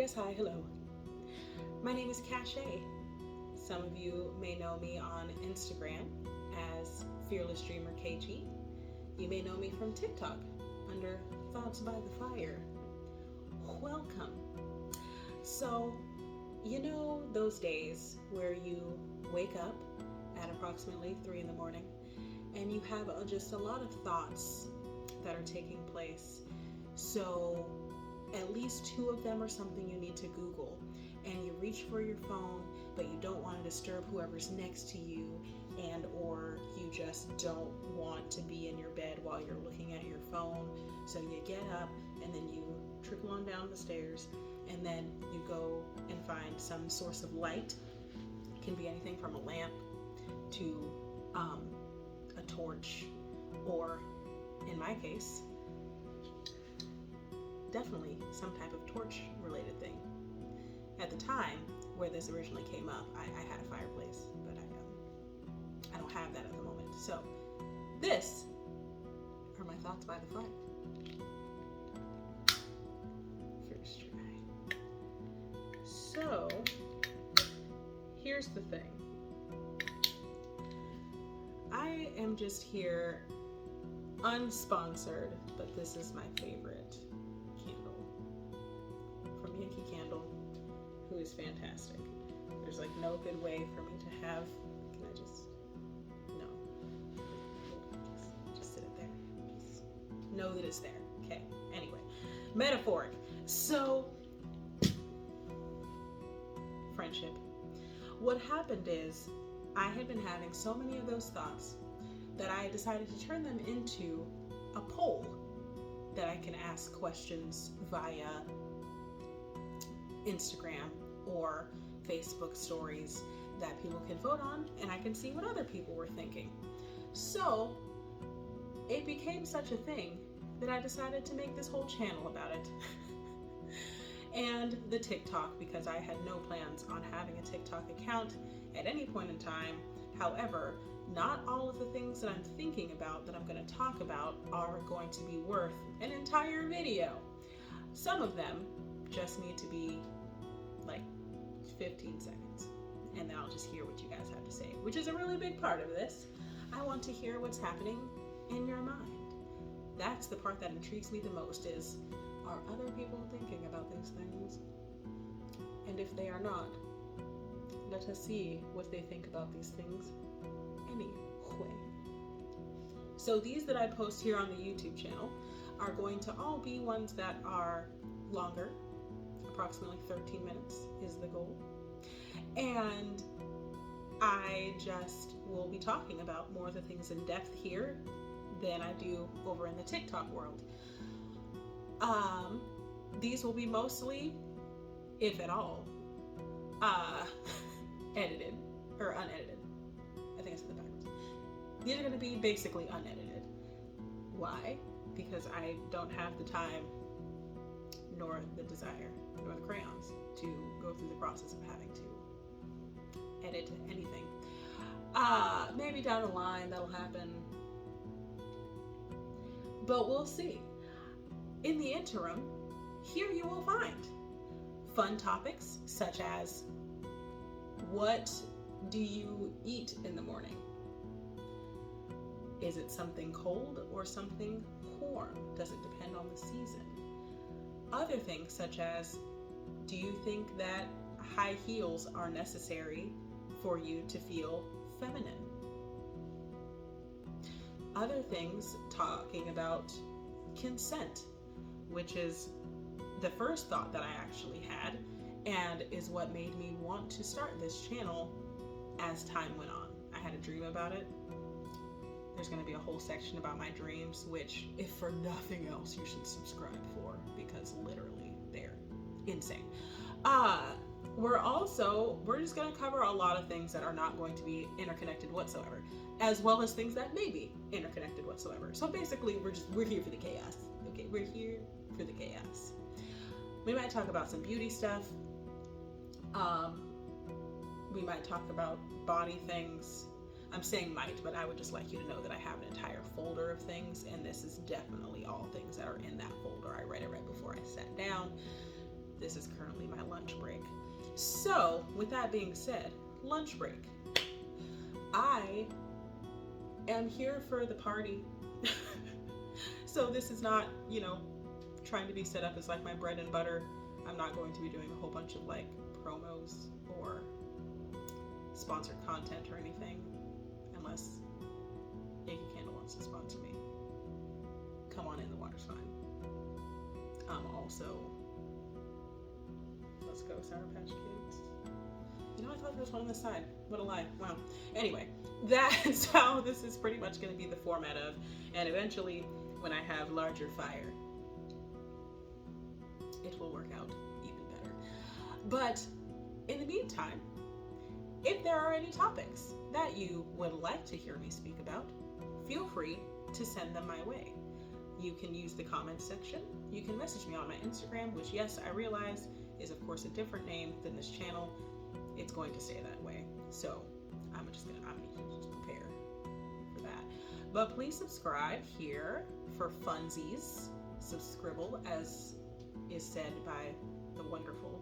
Yes, hi, hello. My name is Cache. Some of you may know me on Instagram as Fearless Dreamer KG. You may know me from TikTok under Thoughts by the Fire. Welcome. So, you know those days where you wake up at approximately 3 in the morning and you have just a lot of thoughts that are taking place. So, at least two of them are something you need to Google, and you reach for your phone but you don't want to disturb whoever's next to you, and or you just don't want to be in your bed while you're looking at your phone, so you get up and then you trickle on down the stairs and then you go and find some source of light. It can be anything from a lamp to a torch, or in my case, definitely some type of torch related thing. At the time where this originally came up, I had a fireplace, but I don't have that at the moment. So this are my thoughts by the fire. First try. So here's the thing. I am just here unsponsored, but this is my favorite candle from Yankee Candle, who is fantastic. There's like no good way for me to have. Can I just no? Just sit it there. Just know that it's there. Okay. Anyway, metaphoric. So friendship. What happened is I had been having so many of those thoughts that I decided to turn them into a poll that I can ask questions via Instagram or Facebook stories that people can vote on, and I can see what other people were thinking. So it became such a thing that I decided to make this whole channel about it. And the TikTok, because I had no plans on having a TikTok account at any point in time. However, not all of the things that I'm thinking about that I'm going to talk about are going to be worth an entire video. Some of them just need to be like 15 seconds, and then I'll just hear what you guys have to say, which is a really big part of this. I want to hear what's happening in your mind. That's the part that intrigues me the most, is, are other people thinking about these things? And if they are not, let us see what they think about these things anyway. So these that I post here on the YouTube channel are going to all be ones that are longer. Approximately 13 minutes is the goal. And I just will be talking about more of the things in depth here than I do over in the TikTok world. These will be mostly, if at all, edited or unedited. I think I said that backwards. These are going to be basically unedited. Why? Because I don't have the time, nor the desire, nor the crayons to go through the process of having to edit anything. Maybe down the line that'll happen, but we'll see. In the interim, here you will find fun topics such as, what do you eat in the morning? Is it something cold or something warm? Does it depend on the season? Other things such as, do you think that high heels are necessary for you to feel feminine? Other things talking about consent, which is the first thought that I actually had, and is what made me want to start this channel as time went on. I had a dream about it. There's going to be a whole section about my dreams, which, if for nothing else, you should subscribe for, because literally they're insane. We're just going to cover a lot of things that are not going to be interconnected whatsoever, as well as things that may be interconnected whatsoever. So basically, we're here for the chaos. Okay, we're here for the chaos. We might talk about some beauty stuff. We might talk about body things. I'm saying might, but I would just like you to know that I have an entire folder of things, and this is definitely all things that are in that folder. I read it right before I sat down. this is currently my lunch break. So, with that being said, lunch break. I am here for the party. So this is not, trying to be set up as like my bread and butter. I'm not going to be doing a whole bunch of like promos or sponsored content or anything, unless Yankee Candle wants to sponsor me. Come on in, the water's fine. Also, let's go Sour Patch Kids. I thought there was one on the side. What a lie. Wow. Anyway, that's how this is pretty much going to be the format of, and eventually when I have larger fire, it will work out even better. But in the meantime, if there are any topics that you would like to hear me speak about, feel free to send them my way. You can use the comments section. You can message me on my Instagram, which, yes, I realize is of course a different name than this channel. It's going to stay that way. So I'm gonna just prepare for that. But please subscribe here for funsies. Subscribble, as is said by the wonderful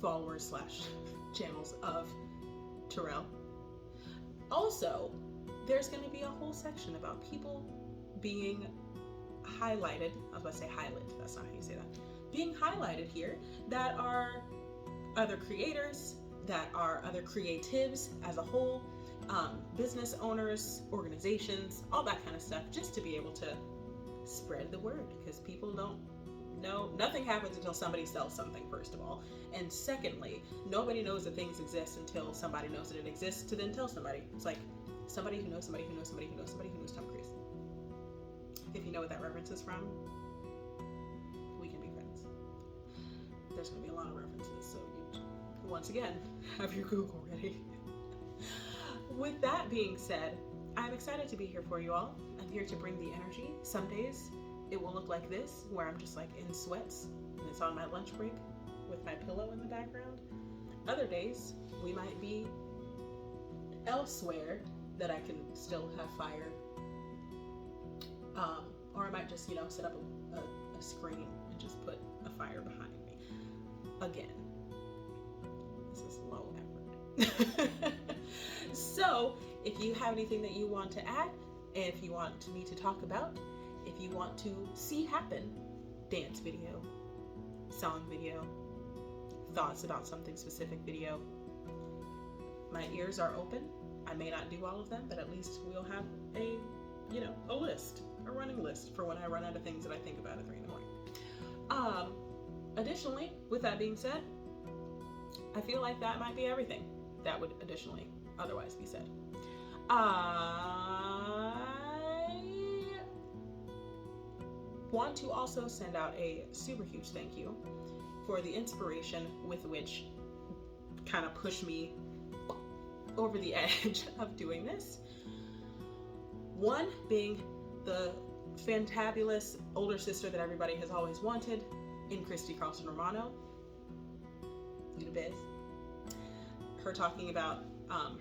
followers / channels of Terrell. Also, there's going to be a whole section about people being highlighted. I was about to say highlight, that's not how you say that. Being highlighted here that are other creators, that are other creatives as a whole, business owners, organizations, all that kind of stuff, just to be able to spread the word, because people don't know. Nothing happens until somebody sells something, first of all. And secondly, nobody knows that things exist until somebody knows that it exists to then tell somebody. It's like somebody who knows somebody who knows somebody who knows somebody who knows Tom Cruise. If you know what that reference is from, we can be friends. There's going to be a lot of references, so you, once again, have your Google ready. With that being said, I'm excited to be here for you all. I'm here to bring the energy. Some days it will look like this, where I'm just like in sweats and it's on my lunch break with my pillow in the background. Other days we might be elsewhere that I can still have fire. Or I might just, set up a screen and just put a fire behind me. Again, this is low effort. So, if you have anything that you want to add, if you want me to talk about, if you want to see happen, dance video, song video, thoughts about something specific video, my ears are open. I may not do all of them, but at least we'll have a list, a running list for when I run out of things that I think about at 3 a.m. Additionally, with that being said, I feel like that might be everything that would additionally otherwise be said. I want to also send out a super huge thank you for the inspiration with which kind of pushed me over the edge of doing this. One being the fantabulous older sister that everybody has always wanted in Christy Carlson Romano. You the best. Her talking about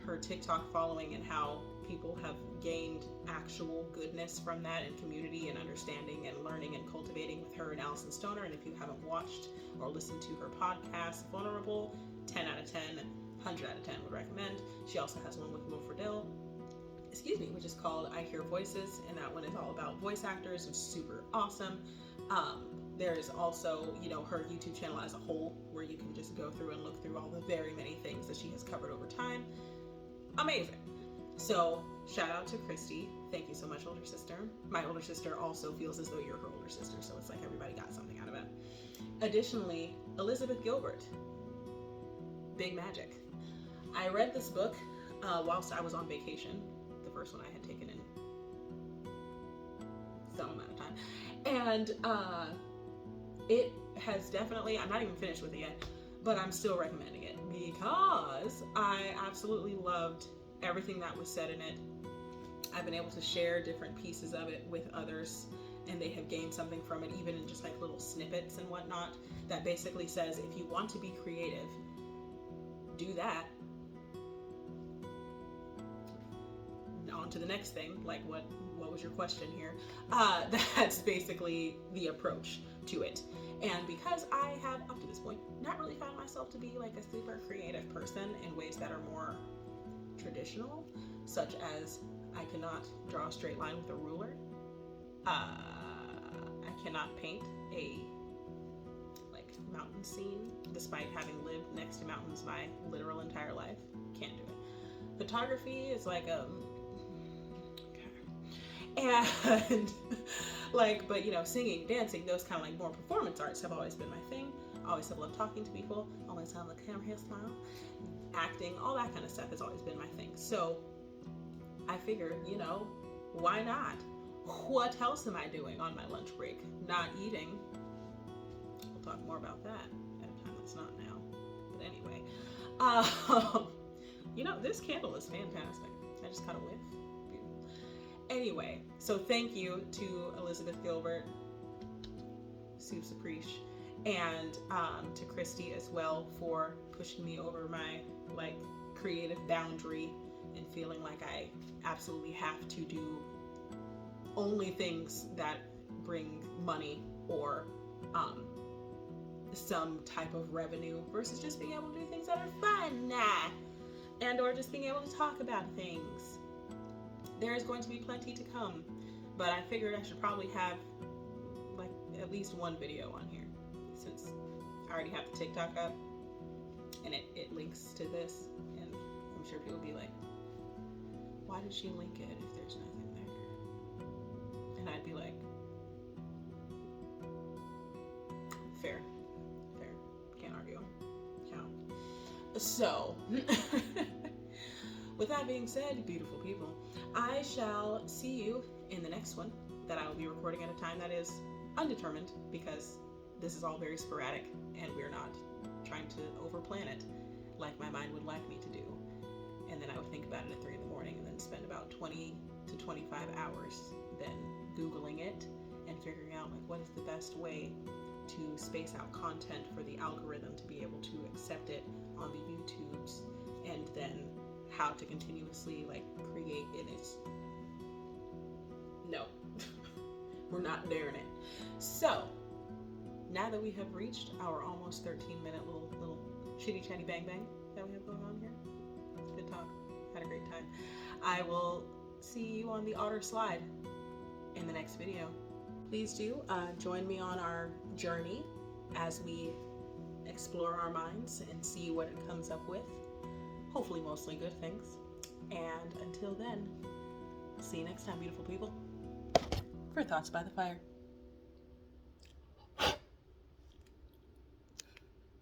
her TikTok following and how people have gained actual goodness from that, and community and understanding and learning and cultivating with her and Allison Stoner. And if you haven't watched or listened to her podcast, Vulnerable, 10 out of 10, 100 out of 10 would recommend. She also has one with Will Friedle, which is called I Hear Voices, and that one is all about voice actors. It's super awesome. There's also, her YouTube channel as a whole, where you can just go through and look through all the very many things that she has covered over time. Amazing. So, shout out to Christy. Thank you so much, older sister. My older sister also feels as though you're her older sister, so it's like everybody got something out of it. Additionally, Elizabeth Gilbert, Big Magic. I read this book whilst I was on vacation, the first one I had taken in some amount of time. And it has definitely, I'm not even finished with it yet, but I'm still recommending it because I absolutely loved everything that was said in it. I've been able to share different pieces of it with others, and they have gained something from it, even in just like little snippets and whatnot, that basically says if you want to be creative, do that. On to the next thing, like what what was your question here? That's basically the approach to it. And because I have, up to this point, not really found myself to be like a super creative person in ways that are more traditional, such as I cannot draw a straight line with a ruler. I cannot paint a mountain scene, despite having lived next to mountains my literal entire life. Can't do it. Photography is like and like, but you know, singing, dancing, those kind of like more performance arts have always been my thing. I always have loved talking to people, always have the camera here, smile, acting, all that kind of stuff has always been my thing. So I figured, you know, why not? What else am I doing on my lunch break? Not eating. We'll talk more about that at a time that's not now. But anyway, you know, this candle is fantastic. I just got a whiff. Beautiful. Anyway, so thank you to Elizabeth Gilbert, Sue Saprish, and to Christy as well for pushing me over my like creative boundary and feeling like I absolutely have to do only things that bring money or some type of revenue versus just being able to do things that are fun and or just being able to talk about things. There is going to be plenty to come, but I figured I should probably have like at least one video on here since I already have the TikTok up and it links to this, and I'm sure people will be like, why did she link it if there's nothing there? And I'd be like, fair, can't argue. So, with that being said, beautiful people, I shall see you in the next one that I will be recording at a time that is undetermined because this is all very sporadic and we're not trying to overplan it like my mind would like me to do. And then I would think about it at 3 in the morning and then spend about 20 to 25 hours then Googling it and figuring out like what is the best way to space out content for the algorithm to be able to accept it on the YouTubes, and then how to continuously like create in it. No, we're not daring it. So now that we have reached our almost 13-minute little chitty chatty bang bang that we have going on here, good talk, had a great time. I will see you on the Otter Slide in the next video. Please do join me on our journey as we explore our minds and see what it comes up with. Hopefully mostly good things. And until then, see you next time, beautiful people, for Thoughts by the Fire.